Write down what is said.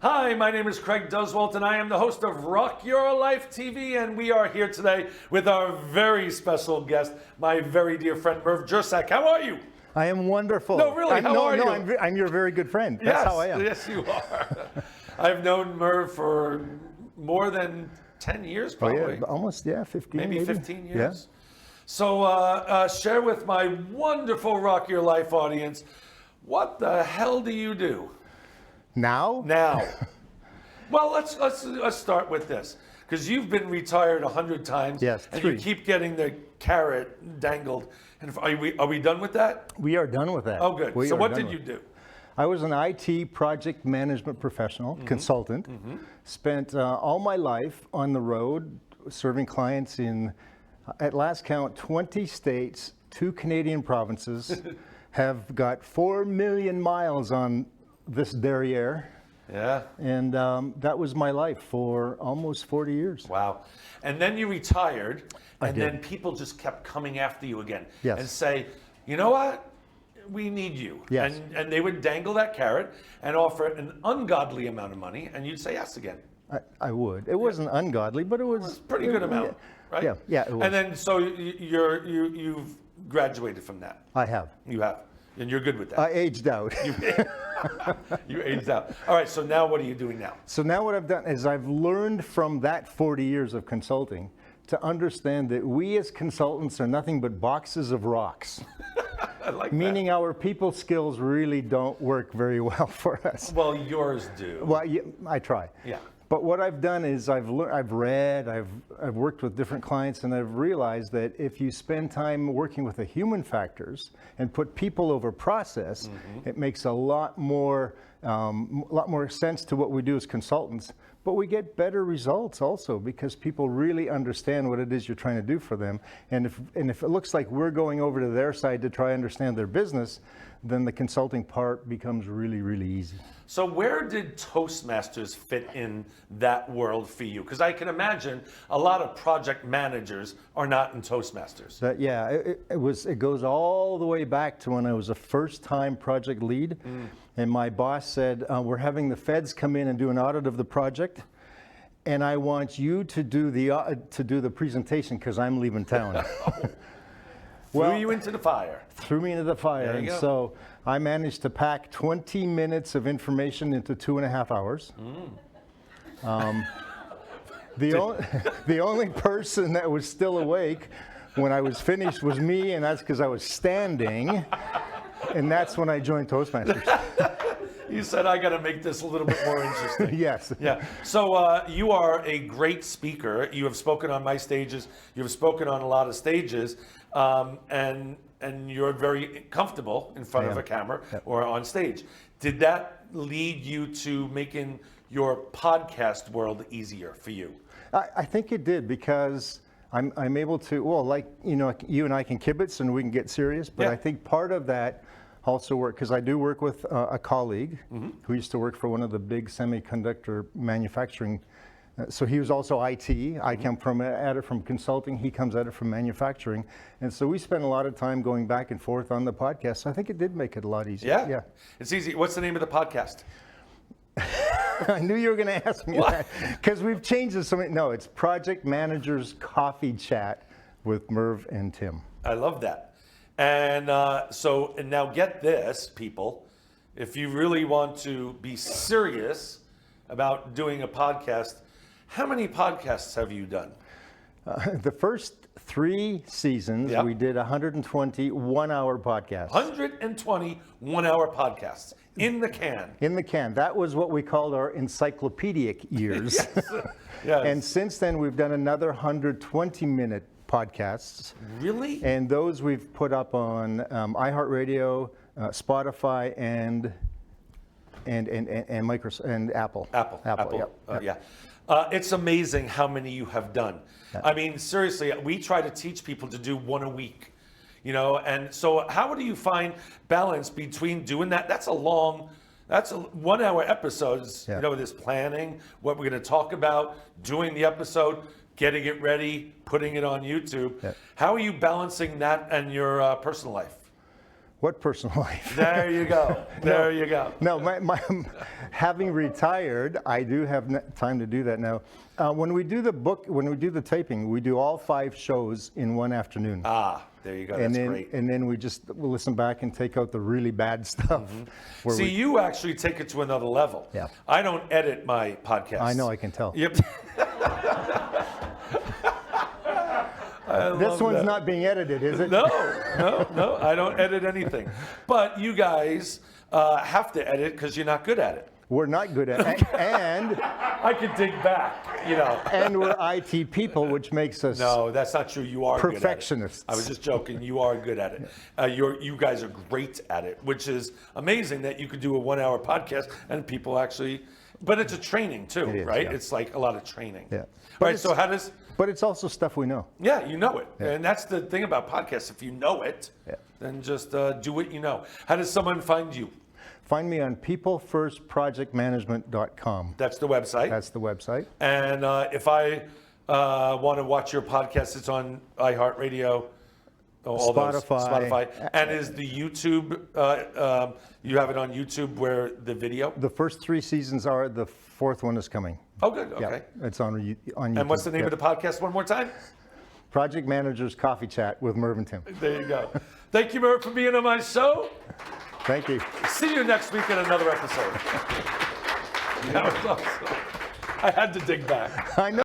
Hi, my name is Craig Duswalt, and I am the host of Rock Your Life TV, and we are here today with our very special guest, my very dear friend, Merv Jersak. How are you? I am wonderful. No, really, how are you? I'm your very good friend. That's how I am. Yes, you are. I've known Merv for more than 10 years, probably. Oh, yeah, almost, 15 maybe 15 years. Yeah. So share with my wonderful Rock Your Life audience, what the hell do you do? Now? Well, let's start with this, because you've been retired 100 times. Yes, and 3. you keep getting the carrot dangled. And are we done with that? We are done with that. Oh, good. So what did you do? I was an IT project management professional, consultant. Spent all my life on the road serving clients in, at last count, 20 states, 2 Canadian provinces, have got 4 million miles on this derriere. Yeah. And that was my life for almost 40 years. Wow. And then you retired, and did. then people just kept coming after you again. Yes. And say, you know what? We need you. Yes. And they would dangle that carrot and offer an ungodly amount of money, and you'd say yes again. I would. It wasn't ungodly, but it was a pretty good amount, right? Yeah, it was. And then so you've graduated from that. I have. You have, and you're good with that. I aged out. You aged out. All right. So now what are you doing now? So now what I've done is I've learned from that 40 years of consulting to understand that we as consultants are nothing but boxes of rocks. I like Meaning that. our people skills really don't work very well for us. Well, yours do. Well, I try. Yeah. But what I've done is I've read, I've worked with different clients, and I've realized that if you spend time working with the human factors and put people over process, it makes a lot more sense to what we do as consultants. But we get better results also because people really understand what it is you're trying to do for them. And if it looks like we're going over to their side to try to understand their business, then the consulting part becomes really, really easy. So where did Toastmasters fit in that world for you? Because I can imagine a lot of project managers are not in Toastmasters. It goes all the way back to when I was a first-time project lead, and my boss said, "We're having the feds come in and do an audit of the project, and I want you to do the presentation because I'm leaving town." Threw you into the fire. Threw me into the fire. There you And go. so I managed to pack 20 minutes of information into 2.5 hours. The only person that was still awake when I was finished was me, and that's because I was standing. And that's when I joined Toastmasters. You said, I got to make this a little bit more interesting. Yes. Yeah. So you are a great speaker. You have spoken on my stages. You have spoken on a lot of stages. And you're very comfortable in front of a camera or on stage. Did that lead you to making your podcast world easier for you? I think it did because I'm able to, well, like, you and I can kibitz and we can get serious, but I think part of that also work, because I do work with a colleague who used to work for one of the big semiconductor manufacturing. So he was also IT. I come at it from consulting. He comes at it from manufacturing. And so we spent a lot of time going back and forth on the podcast. So I think it did make it a lot easier. Yeah. It's easy. What's the name of the podcast? I knew you were going to ask me that because we've changed it so many. No, it's Project Managers Coffee Chat with Merv and Tim. I love that. And and now get this, people. If you really want to be serious about doing a podcast, how many podcasts have you done? The first 3 seasons, we did 120 one-hour podcasts. 120 one-hour podcasts in the can. In the can. That was what we called our encyclopedic years. Yes. And since then, we've done another 120-minute podcasts. Really? And those we've put up on iHeartRadio, Spotify, and Microsoft and Apple. Apple. It's amazing how many you have done. I mean, seriously, we try to teach people to do one a week, and so how do you find balance between doing that? That's a 1 hour episodes, this planning, what we're going to talk about, doing the episode, getting it ready, putting it on YouTube. How are you balancing that and your personal life? What personal life? There you go. There you go. No, having retired, I do have time to do that now. When we do the taping, we do all 5 shows in one afternoon. Ah, there you go. That's great. And then we'll listen back and take out the really bad stuff. See, you actually take it to another level. Yeah. I don't edit my podcast. I know, I can tell. Yep. This one's not being edited, is it? No, I don't edit anything. But you guys have to edit because you're not good at it. We're not good at it. And I could dig back, you know. And we're IT people, which makes us No, that's not true. You are perfectionists. Good at it. I was just joking. You are good at it. You guys are great at it, which is amazing that you could do a 1-hour podcast and people actually. But it's a training too, It is, right? yeah. It's like a lot of training. Yeah. Right. So how does? But it's also stuff we know. Yeah, you know it, Yeah. and that's the thing about podcasts. If you know it, Yeah. then just do what you know. How does someone find you? Find me on peoplefirstprojectmanagement.com. That's the website. That's the website. And if I want to watch your podcast, it's on iHeartRadio, all Spotify. Those, and is the YouTube? You have it on YouTube where the video? The first 3 seasons are. The 4th one is coming. Oh, good. Okay. Yeah, it's on YouTube. And what's the name of the podcast? One more time. Project Managers Coffee Chat with Merv and Tim. There you go. Thank you, Merv, for being on my show. Thank you. See you next week in another episode. That was awesome. I had to dig back. I know.